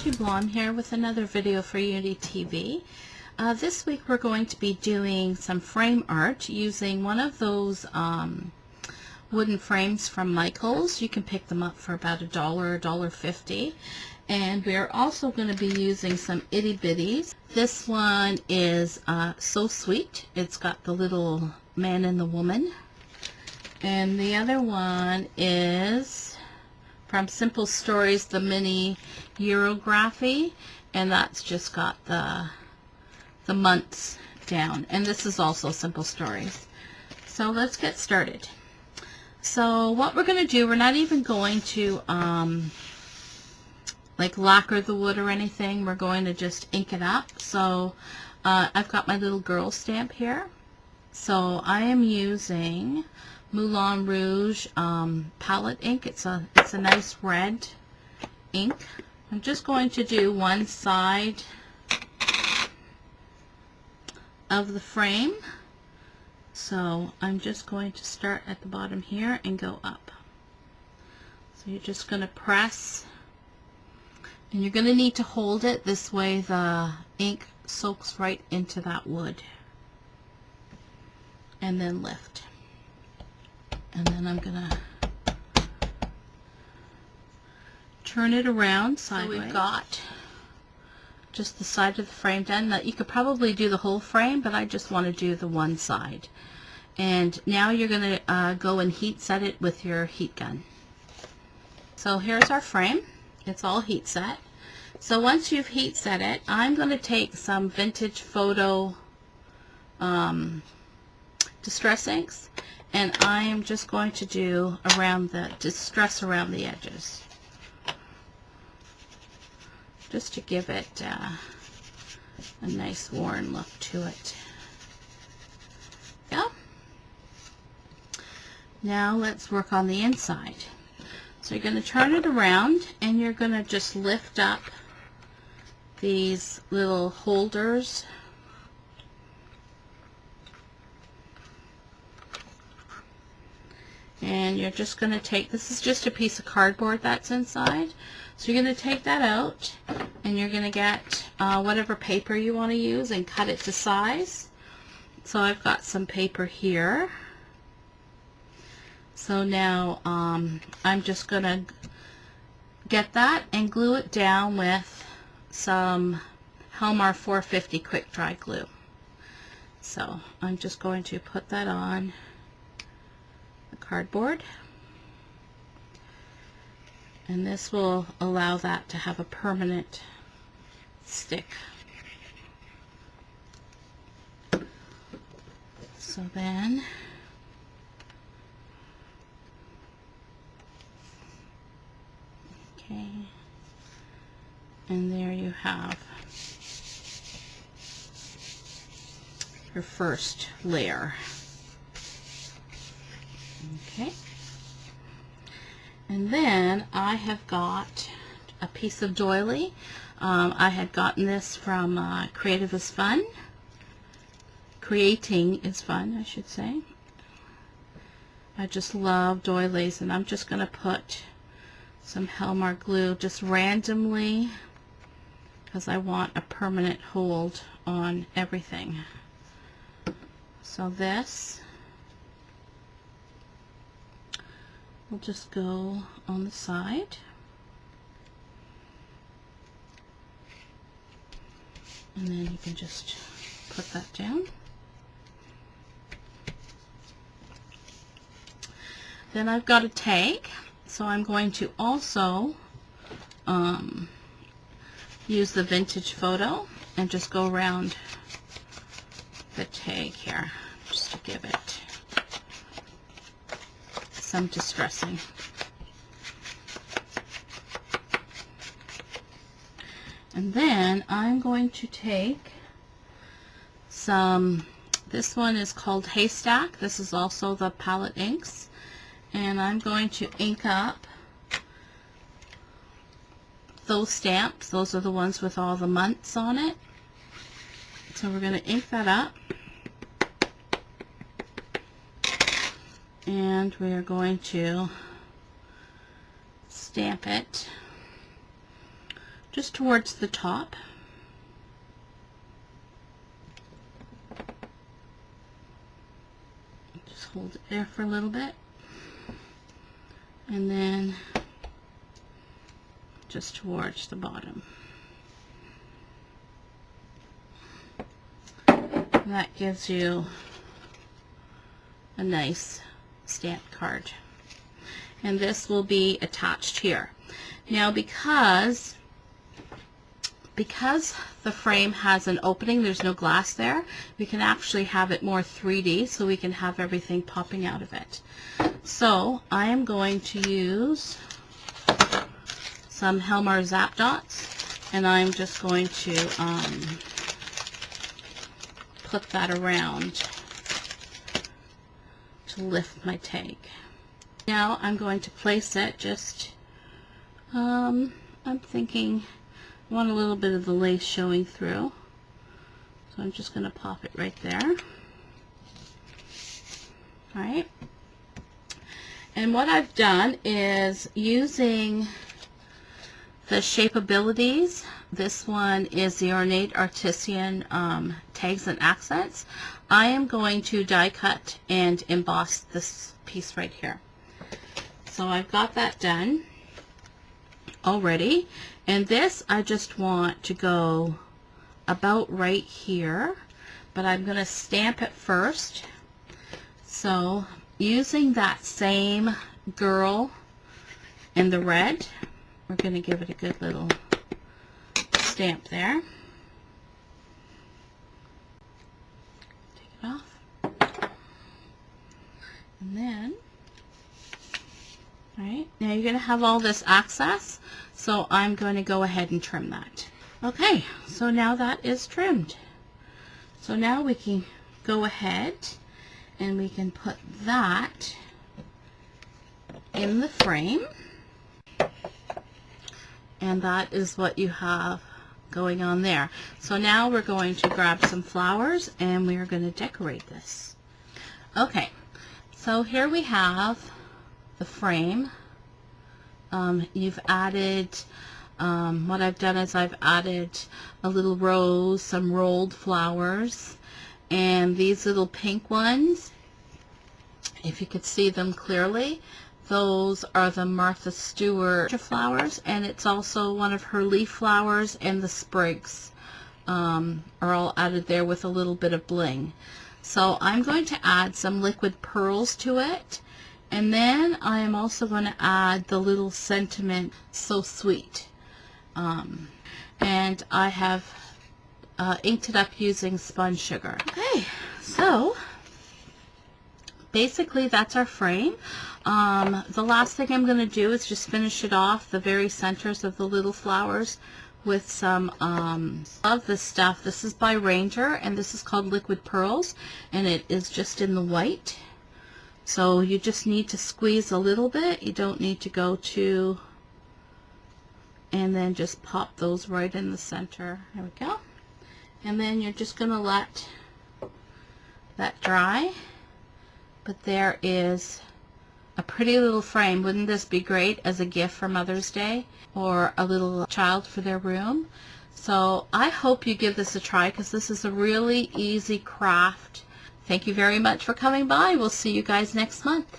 Angie Blom here with another video for UnityTV. This week we're going to be doing some frame art using one of those wooden frames from Michaels. You can pick them up for about $1, $1.50. And we are also going to be using some Itty Bitties. This one is So Sweet. It's got the little man and the woman. And the other one is from Simple Stories, the mini Year-O-Graphy, and that's just got the months down. And this is also Simple Stories. So let's get started. So what we're going to do, we're not even going to like lacquer the wood or anything. We're going to just ink it up. So I've got my little girl stamp here. So I am using Moulin Rouge Pallete ink. It's a nice red ink. I'm just going to do one side of the frame. So I'm just going to start at the bottom here and go up. So you're just going to press, and you're going to need to hold it this way the ink soaks right into that wood, and then lift. And then I'm gonna turn it around sideways. So we've got just the side of the frame done. Now you could probably do the whole frame, but I just want to do the one side. And now you're gonna go and heat set it with your heat gun. So here's our frame. It's all heat set. So once you've heat set it, I'm going to take some vintage photo distress inks, and I am just going to do around the distress around the edges, just to give it a nice worn look to it. Yeah. Now let's work on the inside. So you're going to turn it around, and you're going to just lift up these little holders. And you're just going to take, this is just a piece of cardboard that's inside. So you're going to take that out, and you're going to get whatever paper you want to use and cut it to size. So I've got some paper here. So now I'm just going to get that and glue it down with some Helmar 450 quick dry glue. So I'm just going to put that on the cardboard, and this will allow that to have a permanent stick. So then okay, and there you have your first layer. Okay, and then I have got a piece of doily. I had gotten this from Creative is Fun. Creating is Fun, I should say. I just love doilies, and I'm just going to put some Helmar glue just randomly because I want a permanent hold on everything. So this will just go on the side, and then you can just put that down. Then I've got a tag, so I'm going to also use the vintage photo and just go around the tag here just to give it some distressing. And then I'm going to take some, this one is called Haystack. This is also the Pallete inks, and I'm going to ink up those stamps. Those are the ones with all the months on it. So we're going to ink that up, and we are going to stamp it just towards the top. Just hold it there for a little bit. And then just towards the bottom. And that gives you a nice stamp card. And this will be attached here. Now because the frame has an opening, there's no glass there, we can actually have it more 3D, so we can have everything popping out of it. So I am going to use some Helmar Zapdots, and I'm just going to put that around to lift my tag. Now I'm going to place it just, I'm thinking I want a little bit of the lace showing through, so I'm just going to pop it right there. Alright, and what I've done is using the Shapeabilities. This one is the Ornate Artisan Tags and Accents. I am going to die cut and emboss this piece right here. So I've got that done already, and this I just want to go about right here, but I'm going to stamp it first. So using that same girl in the red, we're going to give it a good little stamp there. Take it off. And then, alright, now you're going to have all this access, so I'm going to go ahead and trim that. Okay, so now that is trimmed. So now we can go ahead and we can put that in the frame. And that is what you have going on there. So now we're going to grab some flowers and we are going to decorate this. Okay, so here we have the frame. You've added, what I've done is I've added a little rose, some rolled flowers, and these little pink ones, if you could see them clearly, those are the Martha Stewart flowers, and it's also one of her leaf flowers, and the sprigs are all added there with a little bit of bling. So I'm going to add some liquid pearls to it, and then I am also going to add the little sentiment, so sweet. And I have inked it up using spun sugar. Okay, so basically that's our frame. The last thing I'm going to do is just finish it off, the very centers of the little flowers, with some of this stuff. This is by Ranger, and this is called Liquid Pearls, and it is just in the white. So you just need to squeeze a little bit. You don't need to go to, and then just pop those right in the center. There we go. And then you're just going to let that dry. But there is a pretty little frame. Wouldn't this be great as a gift for Mother's Day or a little child for their room? So I hope you give this a try, because this is a really easy craft. Thank you very much for coming by. We'll see you guys next month.